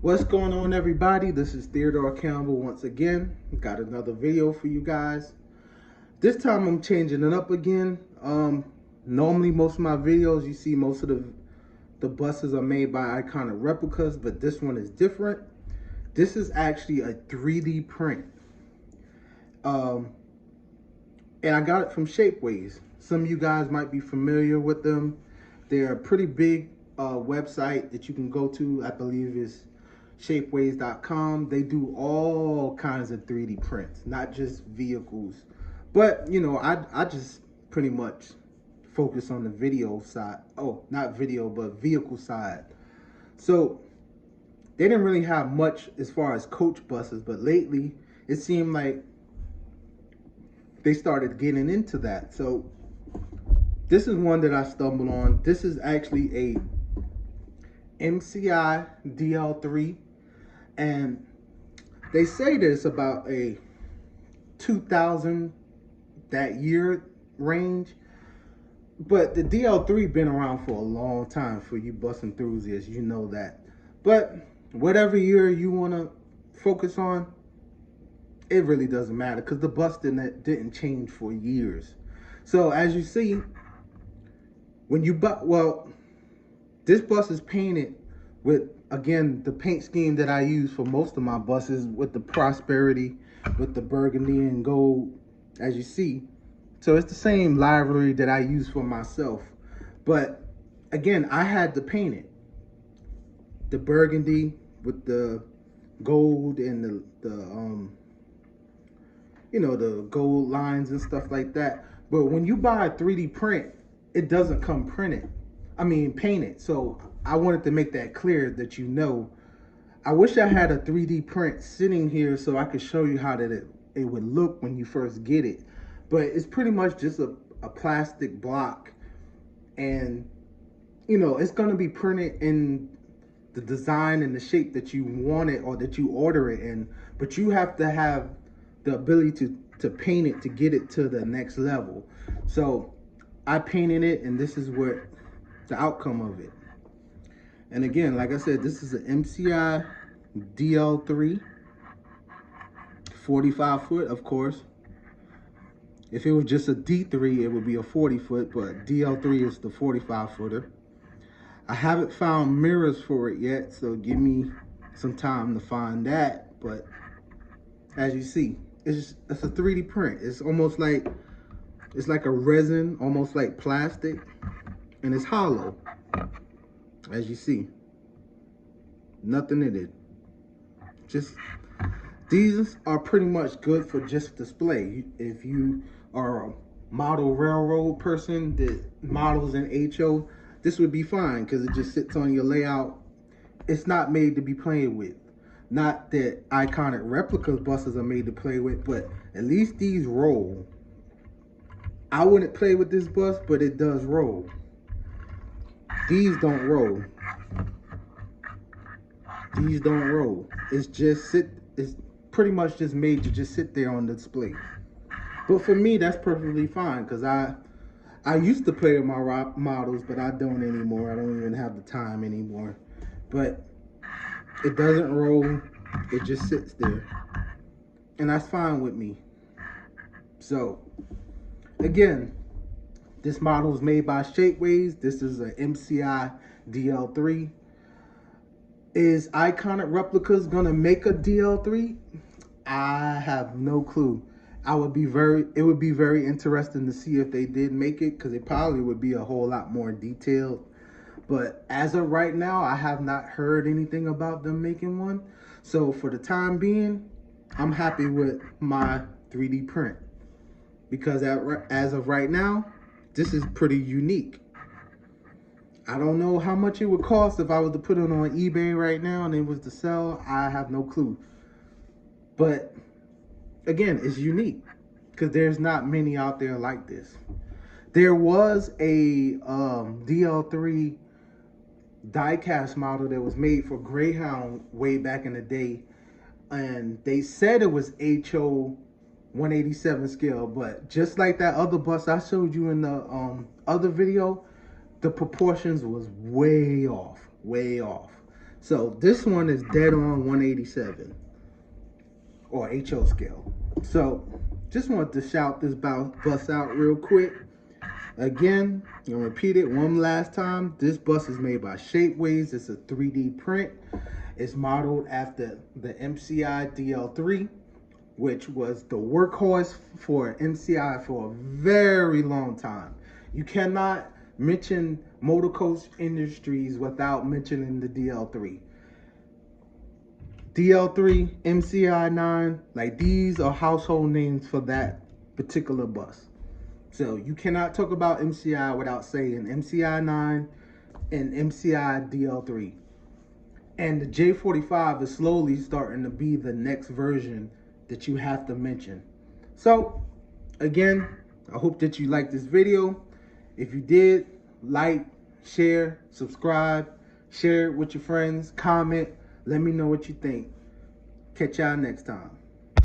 What's going on, everybody? This is Theodore Campbell once again. Got another video for you guys. This time I'm changing it up again. Normally most of my videos you see most of the buses are made by iconic replicas, but this one is different. This is actually a 3D print. And I got it from Shapeways. Some of you guys might be familiar with them. They're a pretty big website that you can go to. I believe is shapeways.com. They do all kinds of 3D prints, not just vehicles. But, you know, I just pretty much focus on the video side. Oh, not video, but vehicle side. So they didn't really have much as far as coach buses, but lately it seemed like they started getting into that. So this is one that I stumbled on. This is actually a MCI DL3, and they say this about a 2000 that year range, but the DL3 been around for a long time. For you bus enthusiasts, you know that. But whatever year you want to focus on, it really doesn't matter because the bus didn't change for years. So as you see, when you this bus is painted with, again, the paint scheme that I use for most of my buses, with the Prosperity, with the burgundy and gold, as you see. So it's the same livery that I use for myself. But again, I had to paint it. The burgundy with the gold and the you know, the gold lines and stuff like that. But when you buy a 3D print, it doesn't come painted. So I wanted to make that clear that you know. I wish I had a 3D print sitting here so I could show you how that it would look when you first get it. But it's pretty much just a plastic block. And, you know, it's going to be printed in the design and the shape that you want it or that you order it in. But you have to have the ability to paint it to get it to the next level. So I painted it, and this is what the outcome of it. And again, like I said, this is an MCI DL3, 45 foot, of course. If it was just a D3, it would be a 40 foot, but DL3 is the 45 footer. I haven't found mirrors for it yet, so give me some time to find that. But as you see, it's a 3D print. It's almost like, it's like a resin, almost like plastic, and it's hollow, as you see. Nothing in it. Just, these are pretty much good for just display. If you are a model railroad person that models in HO, this would be fine because it just sits on your layout. It's not made to be played with. Not that iconic replicas buses are made to play with, but at least these roll. I wouldn't play with this bus, but it does roll. These don't roll. These don't roll. It's pretty much just made to just sit there on display. But for me, that's perfectly fine because I used to play with my models, but I don't anymore. I don't even have the time anymore. But it doesn't roll. It just sits there. And that's fine with me. So, again, this model is made by Shapeways. This is an MCI DL3. Is Iconic Replicas gonna make a DL3? I have no clue. It would be very interesting to see if they did make it, because it probably would be a whole lot more detailed. But as of right now, I have not heard anything about them making one. So for the time being, I'm happy with my 3D print, because as of right now, this is pretty unique. I don't know how much it would cost if I was to put it on eBay right now and it was to sell. I have no clue. But again, it's unique because there's not many out there like this. There was a DL3 diecast model that was made for Greyhound way back in the day, and they said it was HO 187 scale, but just like that other bus I showed you in the other video, the proportions was way off, way off. So this one is dead on 187 or HO scale. So just want to shout this bus out real quick. Again, I'm gonna repeat it one last time. This bus is made by Shapeways. It's a 3D print. It's modeled after the MCI DL3, which was the workhorse for MCI for a very long time. You cannot mention motor coach industries without mentioning the DL3. DL3, MCI 9, like these are household names for that particular bus. So you cannot talk about MCI without saying MCI 9 and MCI DL3. And the J45 is slowly starting to be the next version that you have to mention. So again, I hope that you liked this video. If you did, like, share, subscribe, share it with your friends, comment, let me know what you think. Catch y'all next time.